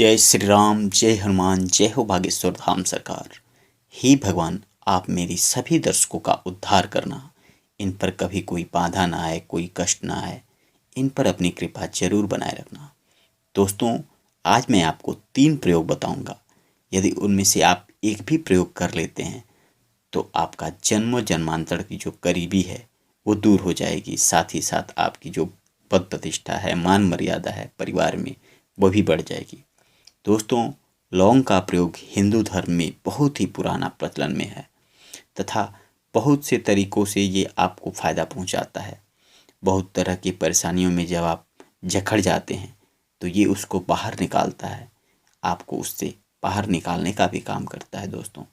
जय श्री राम, जय हनुमान, जय हो बागेश्वर धाम सरकार। हे भगवान, आप मेरी सभी दर्शकों का उद्धार करना। इन पर कभी कोई बाधा ना आए, कोई कष्ट ना आए। इन पर अपनी कृपा जरूर बनाए रखना। दोस्तों, आज मैं आपको 3 प्रयोग बताऊंगा। यदि उनमें से आप एक भी प्रयोग कर लेते हैं तो आपका जन्मों जन्मांतर की जो करीबी है वो दूर हो जाएगी। साथ ही साथ आपकी जो पद प्रतिष्ठा है, मान मर्यादा है परिवार में, वो भी बढ़ जाएगी। दोस्तों, लौंग का प्रयोग हिंदू धर्म में बहुत ही पुराना प्रचलन में है तथा बहुत से तरीकों से ये आपको फ़ायदा पहुंचाता है। बहुत तरह की परेशानियों में जब आप जकड़ जाते हैं तो ये उसको बाहर निकालता है, आपको उससे बाहर निकालने का भी काम करता है। दोस्तों,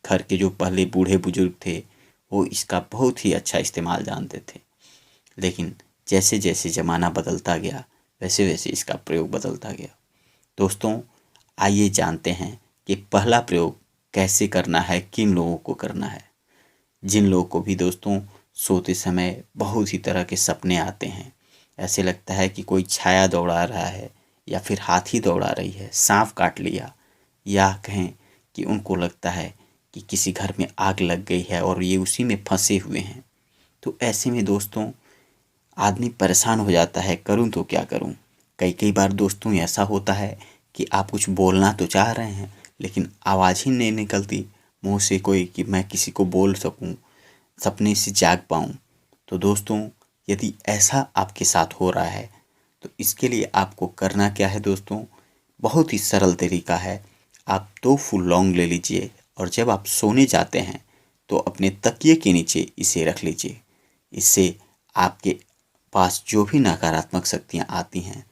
घर के जो पहले बूढ़े बुजुर्ग थे वो इसका बहुत ही अच्छा इस्तेमाल जानते थे, लेकिन जैसे जैसे ज़माना बदलता गया वैसे वैसे इसका प्रयोग बदलता गया। दोस्तों, आइए जानते हैं कि पहला प्रयोग कैसे करना है, किन लोगों को करना है। जिन लोगों को भी दोस्तों सोते समय बहुत ही तरह के सपने आते हैं, ऐसे लगता है कि कोई छाया दौड़ा रहा है या फिर हाथी दौड़ा रही है, सांप काट लिया, या कहें कि उनको लगता है कि किसी घर में आग लग गई है और ये उसी में फंसे हुए हैं। तो ऐसे में दोस्तों आदमी परेशान हो जाता है, करूं तो क्या करूं। कई कई बार दोस्तों ऐसा होता है कि आप कुछ बोलना तो चाह रहे हैं लेकिन आवाज़ ही नहीं निकलती मुंह से कोई कि मैं किसी को बोल सकूं, सपने से जाग पाऊं। तो दोस्तों, यदि ऐसा आपके साथ हो रहा है तो इसके लिए आपको करना क्या है दोस्तों, बहुत ही सरल तरीका है। आप 2 फूल लौंग ले लीजिए और जब आप सोने जाते हैं तो अपने तकिए के नीचे इसे रख लीजिए। इससे आपके पास जो भी नकारात्मक शक्तियाँ आती हैं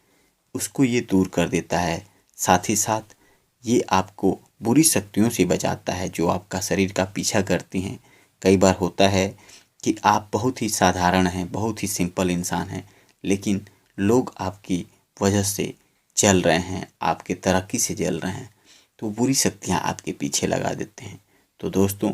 उसको ये दूर कर देता है। साथ ही साथ ये आपको बुरी शक्तियों से बचाता है जो आपका शरीर का पीछा करती हैं। कई बार होता है कि आप बहुत ही साधारण हैं, बहुत ही सिंपल इंसान हैं, लेकिन लोग आपकी वजह से जल रहे हैं, आपके तरक्की से जल रहे हैं, तो बुरी शक्तियाँ आपके पीछे लगा देते हैं। तो दोस्तों,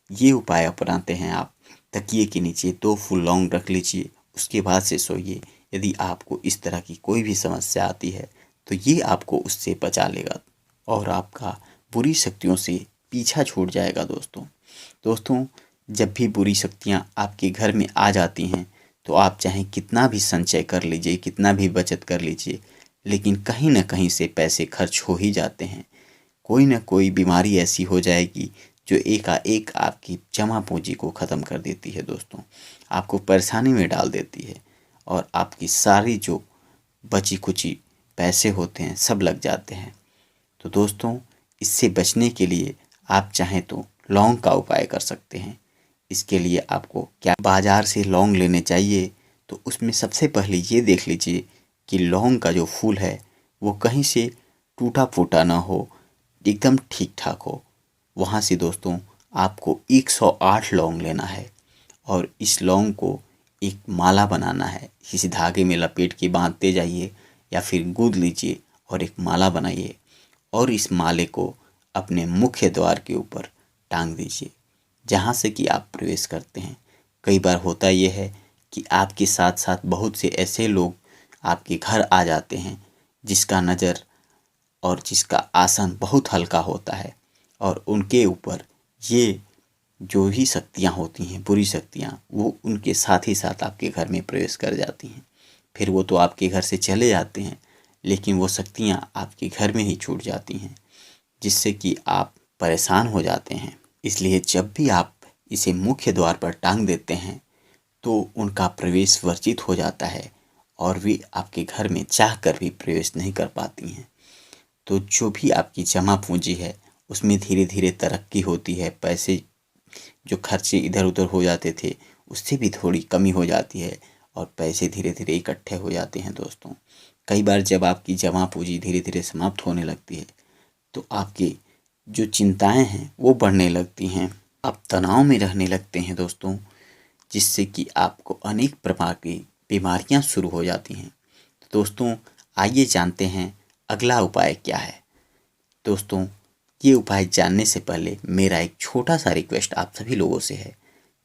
ये उपाय अपनाते हैं आप। तकिए के नीचे 2 फूल लौंग रख लीजिए, उसके बाद से सोइए। यदि आपको इस तरह की कोई भी समस्या आती है तो ये आपको उससे बचा लेगा और आपका बुरी शक्तियों से पीछा छूट जाएगा। दोस्तों, जब भी बुरी शक्तियाँ आपके घर में आ जाती हैं तो आप चाहे कितना भी संचय कर लीजिए, कितना भी बचत कर लीजिए, लेकिन कहीं ना कहीं से पैसे खर्च हो ही जाते हैं। कोई ना कोई बीमारी ऐसी हो जाएगी जो एकाएक आपकी जमा पूंजी को ख़त्म कर देती है। दोस्तों, आपको परेशानी में डाल देती है और आपकी सारी जो बची कुची पैसे होते हैं सब लग जाते हैं। तो दोस्तों, इससे बचने के लिए आप चाहें तो लौंग का उपाय कर सकते हैं। इसके लिए आपको क्या बाज़ार से लौंग लेने चाहिए तो उसमें सबसे पहले ये देख लीजिए कि लौंग का जो फूल है वो कहीं से टूटा फूटा ना हो, एकदम ठीक ठाक हो। वहाँ से दोस्तों आपको 108 लौंग लेना है और इस लौंग को एक माला बनाना है। किसी धागे में लपेट के बांधते जाइए या फिर गूंद लीजिए और एक माला बनाइए और इस माले को अपने मुख्य द्वार के ऊपर टांग दीजिए जहाँ से कि आप प्रवेश करते हैं। कई बार होता यह है कि आपके साथ साथ बहुत से ऐसे लोग आपके घर आ जाते हैं जिसका नज़र और जिसका आसन बहुत हल्का होता है और उनके ऊपर ये जो भी शक्तियाँ होती हैं, बुरी शक्तियाँ, वो उनके साथ ही साथ आपके घर में प्रवेश कर जाती हैं। फिर वो तो आपके घर से चले जाते हैं लेकिन वो शक्तियाँ आपके घर में ही छूट जाती हैं, जिससे कि आप परेशान हो जाते हैं। इसलिए जब भी आप इसे मुख्य द्वार पर टांग देते हैं तो उनका प्रवेश वर्जित हो जाता है और वे आपके घर में चाह कर भी प्रवेश नहीं कर पाती हैं। तो जो भी आपकी जमा पूंजी है उसमें धीरे धीरे तरक्की होती है। पैसे जो खर्चे इधर उधर हो जाते थे उससे भी थोड़ी कमी हो जाती है और पैसे धीरे धीरे इकट्ठे हो जाते हैं। दोस्तों, कई बार जब आपकी जमा पूंजी धीरे धीरे समाप्त होने लगती है तो आपकी जो चिंताएं हैं वो बढ़ने लगती हैं, आप तनाव में रहने लगते हैं दोस्तों, जिससे कि आपको अनेक प्रकार की बीमारियां शुरू हो जाती हैं। तो दोस्तों, आइए जानते हैं अगला उपाय क्या है। दोस्तों, ये उपाय जानने से पहले मेरा एक छोटा सा रिक्वेस्ट आप सभी लोगों से है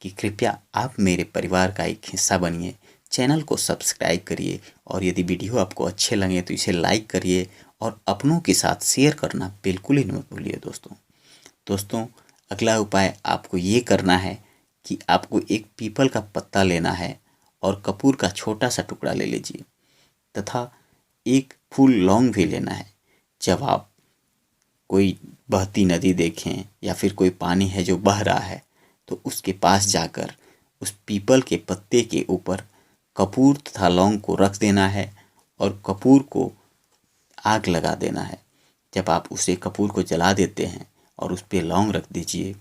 कि कृपया आप मेरे परिवार का एक हिस्सा बनिए, चैनल को सब्सक्राइब करिए और यदि वीडियो आपको अच्छे लगे तो इसे लाइक करिए और अपनों के साथ शेयर करना बिल्कुल ही मत भूलिए दोस्तों। दोस्तों, अगला उपाय आपको ये करना है कि आपको एक पीपल का पत्ता लेना है और कपूर का छोटा सा टुकड़ा ले लीजिए तथा एक फूल लौंग भी लेना है। जब आप कोई बहती नदी देखें या फिर कोई पानी है जो बह रहा है, तो उसके पास जाकर उस पीपल के पत्ते के ऊपर कपूर तथा लौंग को रख देना है और कपूर को आग लगा देना है। जब आप उसे कपूर को जला देते हैं और उस पे लौंग रख दीजिए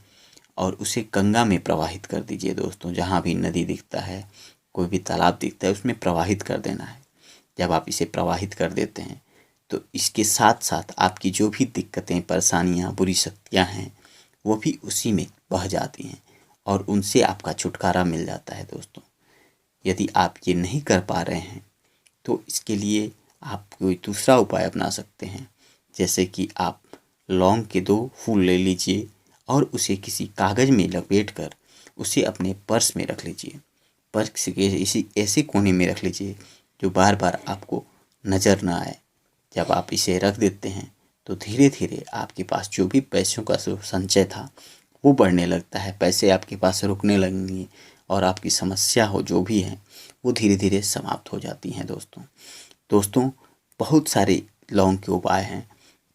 और उसे गंगा में प्रवाहित कर दीजिए दोस्तों। जहाँ भी नदी दिखता है, कोई भी तालाब दिखता है, उसमें प्रवाहित कर देना है। जब आप इसे प्रवाहित कर देते हैं तो इसके साथ साथ आपकी जो भी दिक्कतें, परेशानियाँ, बुरी शक्तियाँ हैं, वो भी उसी में बह जाती हैं और उनसे आपका छुटकारा मिल जाता है दोस्तों। यदि आप ये नहीं कर पा रहे हैं तो इसके लिए आप कोई दूसरा उपाय अपना सकते हैं। जैसे कि आप लौंग के 2 फूल ले लीजिए और उसे किसी कागज़ में लपेटकर उसे अपने पर्स में रख लीजिए। पर्स के इसी ऐसे कोने में रख लीजिए जो बार बार आपको नज़र ना आए। जब आप इसे रख देते हैं तो धीरे धीरे आपके पास जो भी पैसों का संचय था वो बढ़ने लगता है। पैसे आपके पास रुकने लगेंगे और आपकी समस्या हो जो भी है वो धीरे धीरे समाप्त हो जाती हैं दोस्तों। बहुत सारे लौंग के उपाय हैं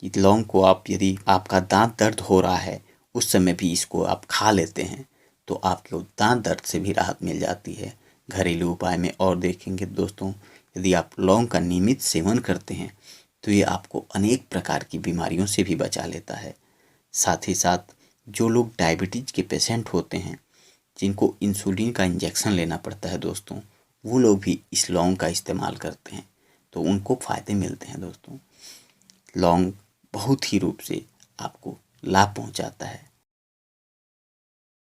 कि लौंग को आप, यदि आपका दांत दर्द हो रहा है, उस समय भी इसको आप खा लेते हैं तो आपके दांत दर्द से भी राहत मिल जाती है। घरेलू उपाय में और देखेंगे दोस्तों, यदि आप लौंग का नियमित सेवन करते हैं तो ये आपको अनेक प्रकार की बीमारियों से भी बचा लेता है। साथ ही साथ जो लोग डायबिटीज़ के पेशेंट होते हैं, जिनको इंसुलिन का इंजेक्शन लेना पड़ता है दोस्तों, वो लोग भी इस लौंग का इस्तेमाल करते हैं तो उनको फ़ायदे मिलते हैं दोस्तों। लौंग बहुत ही रूप से आपको लाभ पहुंचाता है।